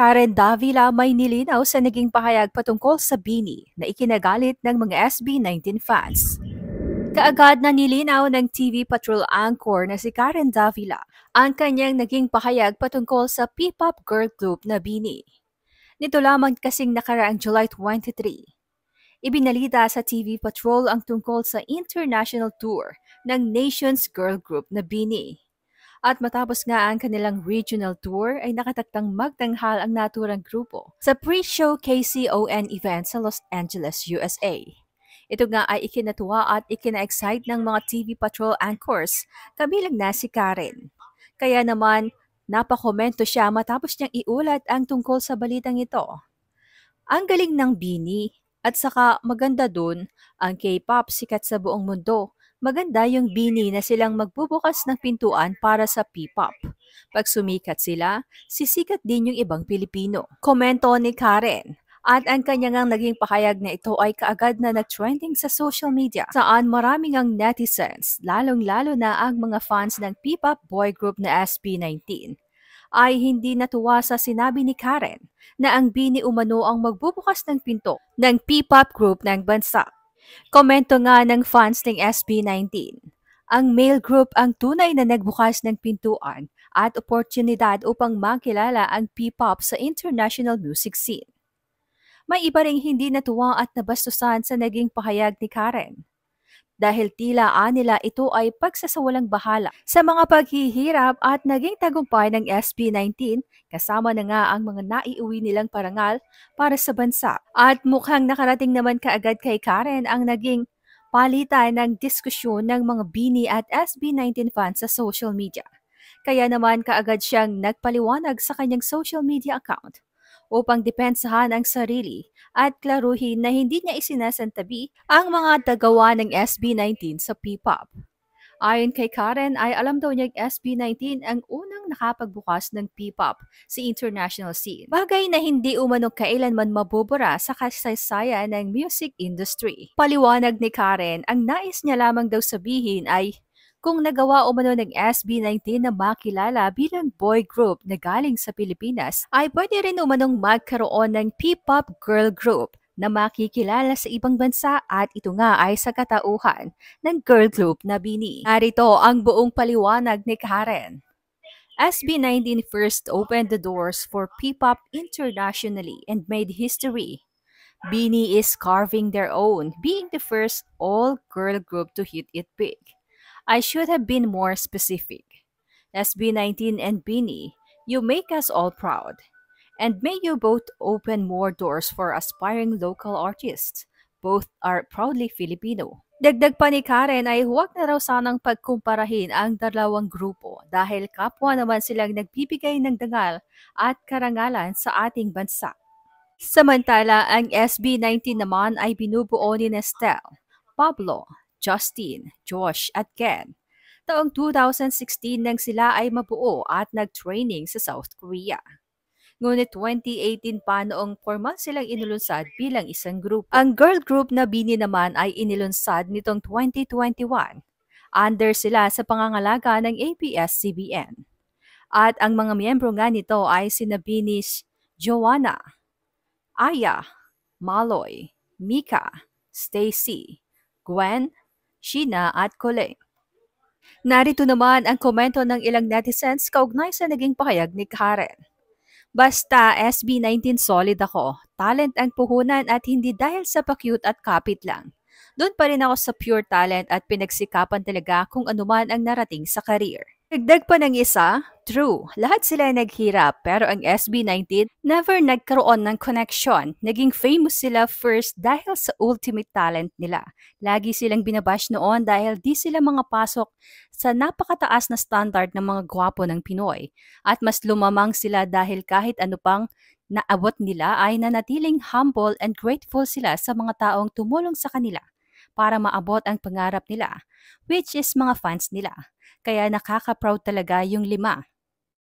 Karen Davila may nilinaw sa naging pahayag patungkol sa BINI na ikinagalit ng mga SB19 fans. Kaagad na nilinaw ng TV Patrol anchor na si Karen Davila ang kanyang naging pahayag patungkol sa P-pop girl group na BINI. Nito lamang kasing nakaraang July 23. Ibinalita sa TV Patrol ang tungkol sa international tour ng Nations Girl Group na BINI. At matapos nga ang kanilang regional tour ay nakataktang magtanghal ang naturang grupo sa pre-show KCON event sa Los Angeles, USA. Ito nga ay ikinatuwa at ikina-excite ng mga TV Patrol anchors, kabilang na si Karen. Kaya naman, napakomento siya matapos niyang iulat ang tungkol sa balitang ito. Ang galing ng BINI at saka maganda dun, ang K-pop sikat sa buong mundo. Maganda yung BINI na silang magbubukas ng pintuan para sa P-pop. Pag sumikat sila, sisikat din yung ibang Pilipino. Komento ni Karen. At ang kanyang naging pahayag na ito ay kaagad na nag-trending sa social media saan maraming ang netizens, lalong-lalo na ang mga fans ng P-pop boy group na SB19, ay hindi natuwa sa sinabi ni Karen na ang BINI umano ang magbubukas ng pinto ng P-pop group ng bansa. Komento nga ng fans ng SB19, ang male group ang tunay na nagbukas ng pintuan at oportunidad upang makilala ang P-pop sa international music scene. May iba ring hindi natuwa at nabastusan sa naging pahayag ni Karen. Dahil tila nila ito ay pagsasawalang bahala sa mga paghihirap at naging tagumpay ng SB19 kasama na nga ang mga naiuwi nilang parangal para sa bansa. At mukhang nakarating naman kaagad kay Karen ang naging palitan ng diskusyon ng mga BINI at SB19 fans sa social media. Kaya naman kaagad siyang nagpaliwanag sa kanyang social media account upang depensahan ang sarili at klaruhin na hindi niya isinasantabi ang mga tagawa ng SB19 sa P-pop. Ayon kay Karen ay alam daw niya SB19 ang unang nakapagbukas ng P-pop sa international scene. Bagay na hindi umano kailanman mabubura sa kasaysayan ng music industry. Paliwanag ni Karen, ang nais niya lamang daw sabihin ay kung nagawa umano ng SB19 na makilala bilang boy group na galing sa Pilipinas, ay pwede rin umanong magkaroon ng P-pop girl group na makikilala sa ibang bansa at ito nga ay sa katauhan ng girl group na BINI. Narito ang buong paliwanag ni Karen. SB19 first opened the doors for P-pop internationally and made history. BINI is carving their own, being the first all-girl group to hit it big. I should have been more specific. SB19 and BINI, you make us all proud. And may you both open more doors for aspiring local artists. Both are proudly Filipino. Dagdag pa ni Karen ay huwag na raw sanang pagkumparahin ang dalawang grupo dahil kapwa naman silang nagbibigay ng dangal at karangalan sa ating bansa. Samantala, ang SB19 naman ay binubuo ni Nestel, Pablo, Justin, Josh at Ken. Taong 2016 nang sila ay mabuo at nag-training sa South Korea. Ngunit 2018 pa noong 4 months silang inilunsad bilang isang grupo. Ang girl group na BINI naman ay inilunsad nitong 2021. Under sila sa pangangalaga ng ABS-CBN. At ang mga miyembro nga nito ay sina BINI's Joanna, Aya, Maloy, Mika, Stacy, Gwen, Sheena at Colleen. Narito naman ang komento ng ilang netizens kaugnay sa naging pahayag ni Karen. Basta SB19 solid ako, talent ang puhunan at hindi dahil sa pa-cute at kapit lang. Doon pa rin ako sa pure talent at pinagsikapan talaga kung anuman ang narating sa career. Dagdag pa ng isa, true, lahat sila naghirap pero ang SB19 never nagkaroon ng connection. Naging famous sila first dahil sa ultimate talent nila. Lagi silang binabash noon dahil di sila mga pasok sa napakataas na standard ng mga gwapo ng Pinoy. At mas lumamang sila dahil kahit ano pang naabot nila ay nanatiling humble and grateful sila sa mga taong tumulong sa kanila para maabot ang pangarap nila, which is mga fans nila. Kaya nakaka-proud talaga yung 5.